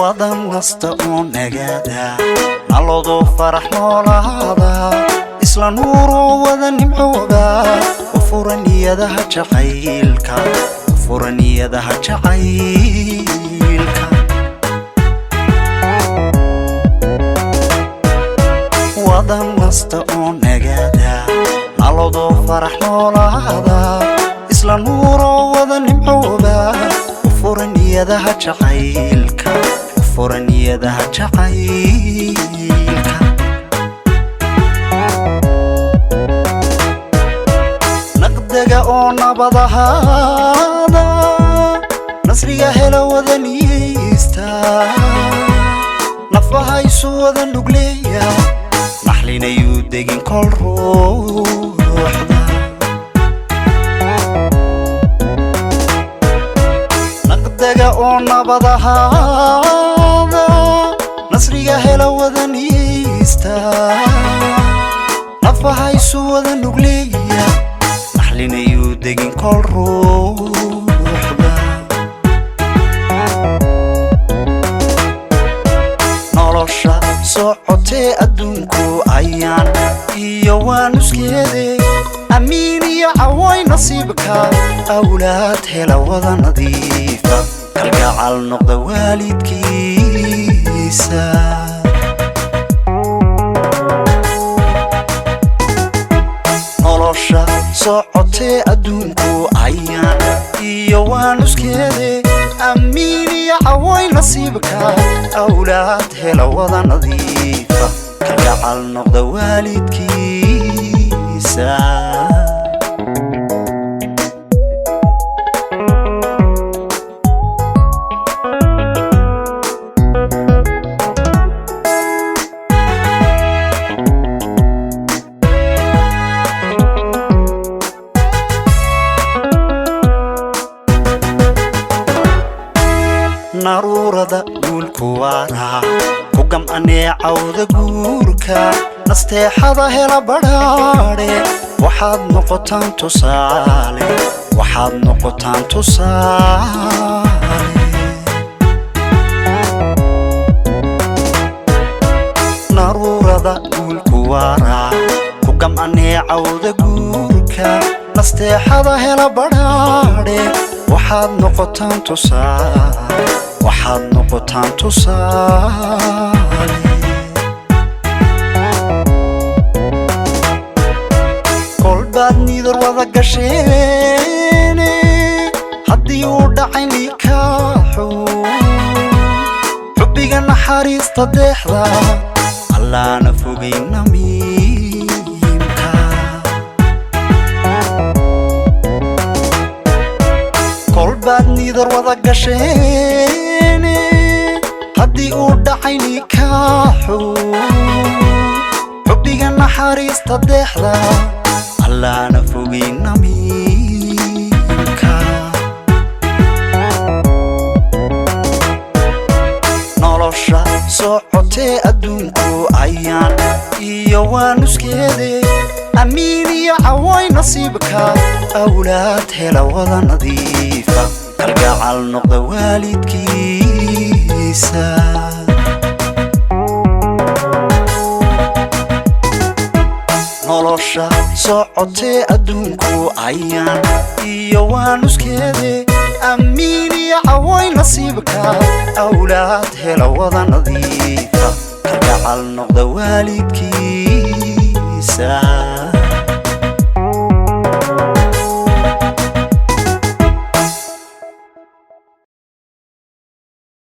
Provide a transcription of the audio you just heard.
wadan nasta oo nagaada nalado farax noolaada isla nuuro wada nimcooda furaniyadaha jacaylka furaniyadaha jacaylka wadan nasta oo nagaada nalado farax noolaada isla nuuro wada nimcooda furaniyadaha jacaylka furaniyadaha jacaylka naqdaga oo nabadahaada nasriga hela wadaniyeysta nafaha isu wada nugleeya naxlinayuu degin kol ruuxda naqdaga oo nabadahaada nasriga hela wadaniyeysta nafaha isu wada nugleeya naxlinayuu degin kol ruuxda nolosha socotee adduunku ayaan iyo waa nuskeede amiin iyo caway nasiibka awlaad hela wada nadiifa kalgacal noqda waalidkiisa nolosha socotee adduunku ayaan iyo waa nuskeede amiin iyo caway nasiibka awlaad hela wada nadiifa kalgacal noqda waalidkiisa naruurada guulku waara ku gam'anee cawda guurka nasteexada hela badhaadhe waxaad noqotaan tusaale waxaad noqotaan tusaale naruurada guulku waara ku gam'anee cawda guurka nasteexada hela badhaadhe waxaad noqotaan tusaale waxaad noqotaan tusaale kolbaad nidar wada gasheene haddii uu dhacay nikaaxu xubbiga naxariista deexda allaana fogayn namiimka kolbaad nidar wada gasheene haddii uu dhacay nikaaxu xubbiga naxariista deexda allaana fogayn namiimka nolosha socotee adduunku ayaan iyo waa nuskeede amiin iyo caway nasiibka awlaad hela wada nadiifa kalgacal noqda waalidkiisa nolosha socotee adduunku ayaan iyo waa nuskeede amiin iyo caway nasiibka awlaad hela wada nadiifa kalgacal noqda waalidkiisa